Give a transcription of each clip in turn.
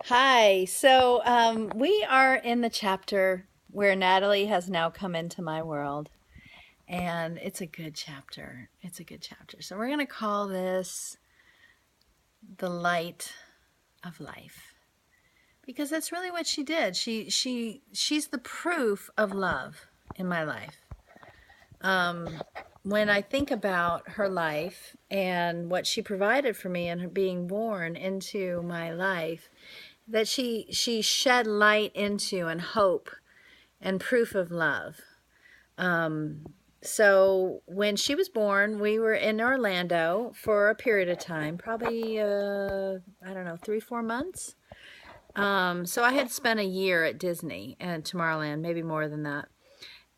Hi. We are in the chapter where Natalie has now come into my world, and it's a good chapter. It's a good chapter. So we're going to call this The Light of Life because that's really what she did. She's the proof of love in my life. When I think about her life and what she provided for me and her being born into my life, that she shed light into and hope and proof of love. So when she was born, we were in Orlando for a period of time, probably I don't know, 3, 4 months. So I had spent a year at Disney and Tomorrowland, maybe more than that.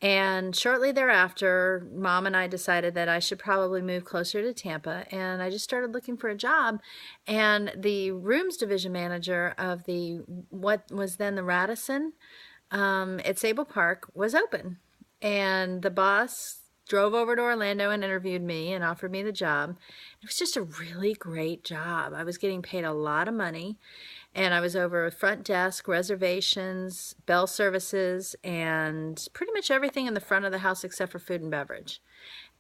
And shortly thereafter, Mom and I decided that I should probably move closer to Tampa, and I just started looking for a job. And the rooms division manager of the what was then the Radisson at Sable Park was open, and the boss drove over to Orlando and interviewed me and offered me the job. It was just a really great job. I was getting paid a lot of money, and I was over front desk, reservations, bell services, and pretty much everything in the front of the house except for food and beverage.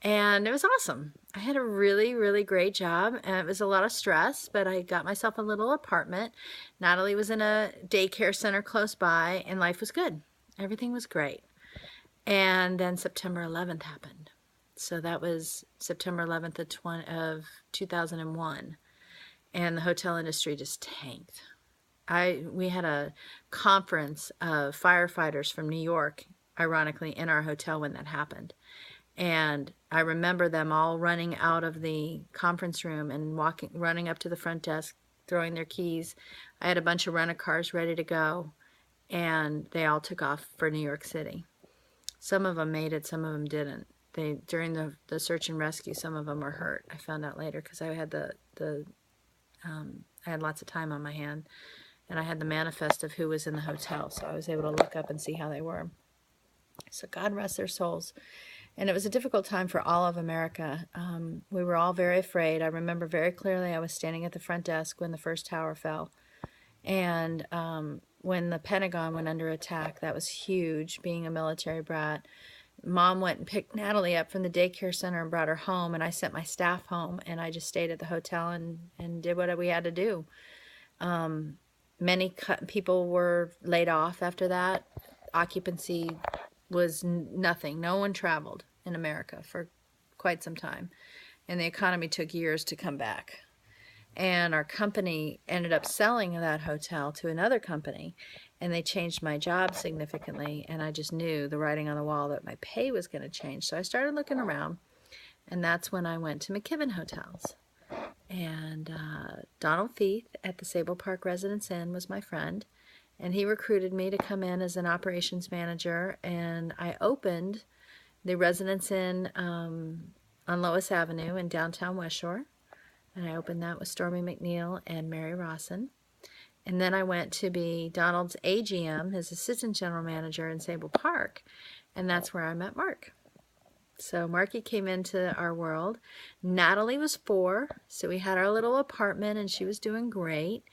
And it was awesome. I had a really, really great job, and it was a lot of stress, but I got myself a little apartment. Natalie was in a daycare center close by, and life was good. Everything was great. And then September 11th happened. So that was September 11th of 2001, and the hotel industry just tanked. We had a conference of firefighters from New York, ironically, in our hotel when that happened. And I remember them all running out of the conference room and running up to the front desk, throwing their keys. I had a bunch of rent-a-cars ready to go, and they all took off for New York City. Some of them made it, some of them didn't. During the search and rescue, some of them were hurt. I found out later because I had I had lots of time on my hand, and I had the manifest of who was in the hotel, so I was able to look up and see how they were. So God rest their souls. And it was a difficult time for all of America. We were all very afraid. I remember very clearly I was standing at the front desk when the first tower fell. And when the Pentagon went under attack, that was huge, being a military brat. Mom went and picked Natalie up from the daycare center and brought her home, and I sent my staff home, and I just stayed at the hotel and did what we had to do. Many people were laid off after that. Occupancy was nothing. No one traveled in America for quite some time, and the economy took years to come back. And our company ended up selling that hotel to another company, and they changed my job significantly, and I just knew the writing on the wall that my pay was going to change. So I started looking around, and that's when I went to McKibben Hotels. And Donald Feith at the Sable Park Residence Inn was my friend, and he recruited me to come in as an operations manager, and I opened the Residence Inn on Lois Avenue in downtown West Shore, and I opened that with Stormy McNeil and Mary Rawson. And then I went to be Donald's AGM, his assistant general manager in Sable Park, and that's where I met Mark. So Marky came into our world. Natalie was 4, so we had our little apartment, and she was doing great,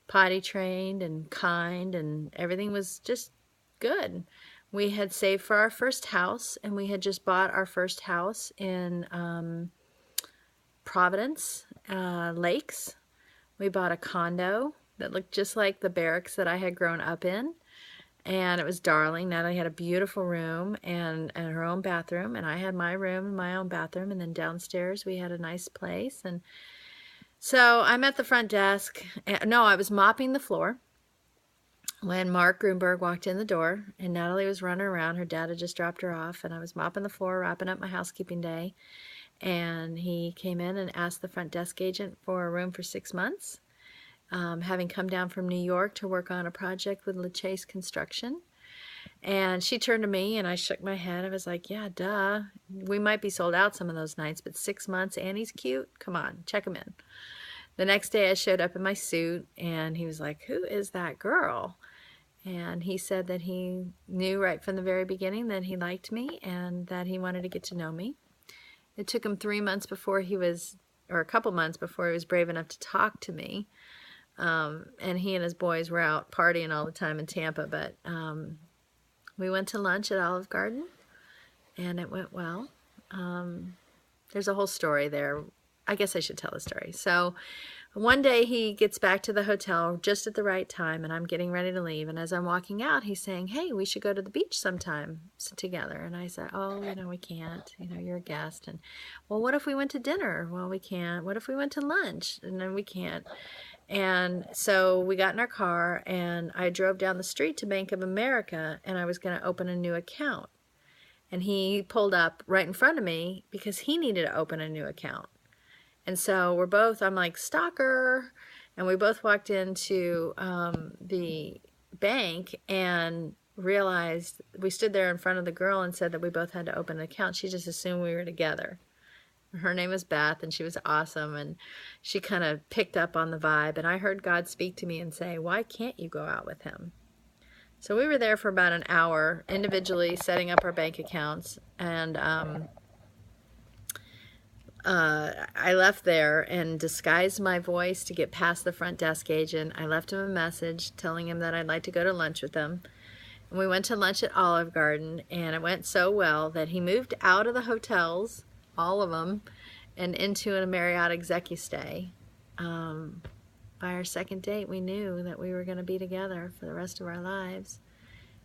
potty trained and kind, and everything was just good. We had saved for our first house, and we had just bought our first house in Providence Lakes. We bought a condo that looked just like the barracks that I had grown up in, and it was darling. Natalie had a beautiful room and her own bathroom, and I had my room and my own bathroom, and then downstairs we had a nice place. And so I'm at the front desk. No, I was mopping the floor when Mark Grunberg walked in the door, and Natalie was running around. Her dad had just dropped her off, and I was mopping the floor, wrapping up my housekeeping day. And he came in and asked the front desk agent for a room for 6 months, having come down from New York to work on a project with LaChase Construction. And she turned to me, and I shook my head. I was like, yeah, duh. We might be sold out some of those nights, but 6 months and he's cute? Come on, check him in. The next day I showed up in my suit, and he was like, who is that girl? And he said that he knew right from the very beginning that he liked me and that he wanted to get to know me. It took him 3 months before he was, or a couple months before he was brave enough to talk to me. And he and his boys were out partying all the time in Tampa, but we went to lunch at Olive Garden, and it went well. There's a whole story there. I guess I should tell the story. So one day he gets back to the hotel just at the right time, and I'm getting ready to leave. And as I'm walking out, he's saying, hey, we should go to the beach sometime together. And I said, oh, we can't. You're a guest. And, well, what if we went to dinner? Well, we can't. What if we went to lunch? And then we can't. And so we got in our car, and I drove down the street to Bank of America, and I was going to open a new account. And he pulled up right in front of me because he needed to open a new account. And so I'm like, stalker. And we both walked into the bank and realized, we stood there in front of the girl and said that we both had to open an account. She just assumed we were together. Her name was Beth, and she was awesome. And she kind of picked up on the vibe. And I heard God speak to me and say, why can't you go out with him? So we were there for about an hour, individually setting up our bank accounts. And I left there and disguised my voice to get past the front desk agent. I left him a message telling him that I'd like to go to lunch with him. And we went to lunch at Olive Garden, and it went so well that he moved out of the hotels, all of them, and into a Marriott Execu-Stay. By our second date, we knew that we were going to be together for the rest of our lives.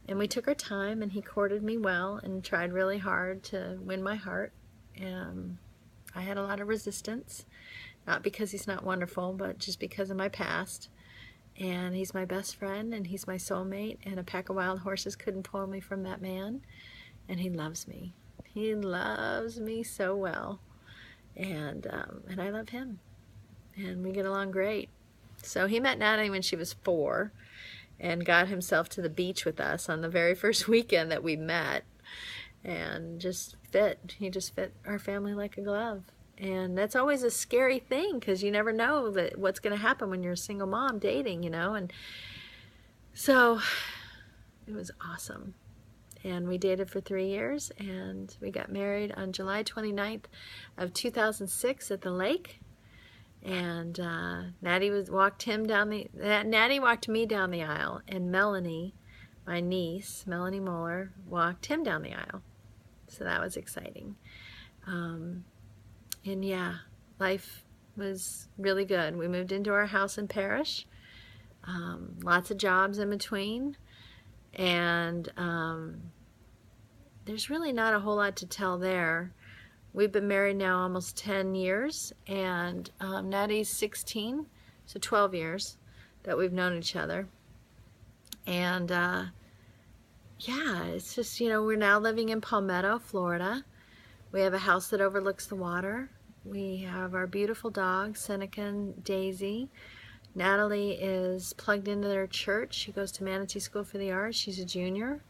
And we took our time, and he courted me well and tried really hard to win my heart. I had a lot of resistance, not because he's not wonderful, but just because of my past. And he's my best friend, and he's my soulmate, and a pack of wild horses couldn't pull me from that man. And he loves me. He loves me so well. And I love him. And we get along great. So he met Natalie when she was 4 and got himself to the beach with us on the very first weekend that we met. And he just fit our family like a glove. And that's always a scary thing, because you never know what's going to happen when you're a single mom dating, And so it was awesome. And we dated for 3 years, and we got married on July 29th of 2006 at the lake. And Natty walked me down the aisle, and Melanie, my niece, Melanie Moeller, walked him down the aisle. So that was exciting. And yeah, life was really good. We moved into our house in Parrish. Lots of jobs in between. And there's really not a whole lot to tell there. We've been married now almost 10 years, and Natty's 16, so 12 years that we've known each other. And yeah, it's just, we're now living in Palmetto, Florida. We have a house that overlooks the water. We have our beautiful dogs, Seneca and Daisy. Natalie is plugged into their church. She goes to Manatee School for the Arts. She's a junior.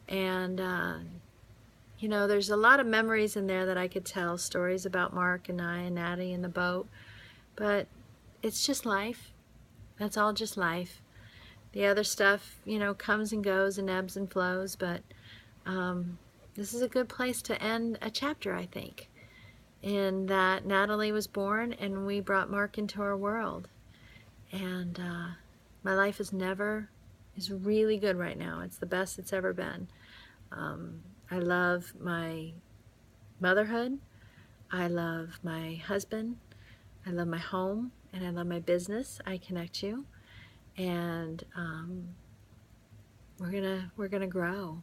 And, there's a lot of memories in there that I could tell, stories about Mark and I and Natty and the boat. But it's just life. That's all just life. The other stuff, comes and goes and ebbs and flows. But this is a good place to end a chapter, I think. In that Natalie was born and we brought Mark into our world. And my life is really good right now. It's the best it's ever been. I love my motherhood. I love my husband. I love my home, and I love my business. I Connect You, and we're gonna grow,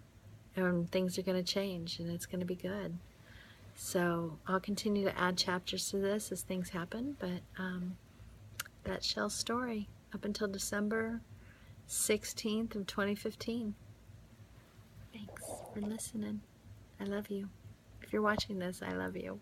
and things are gonna change, and it's gonna be good. So I'll continue to add chapters to this as things happen, but that's Shell's story up until December 16th of 2015. Thanks for listening. I love you. If you're watching this, I love you.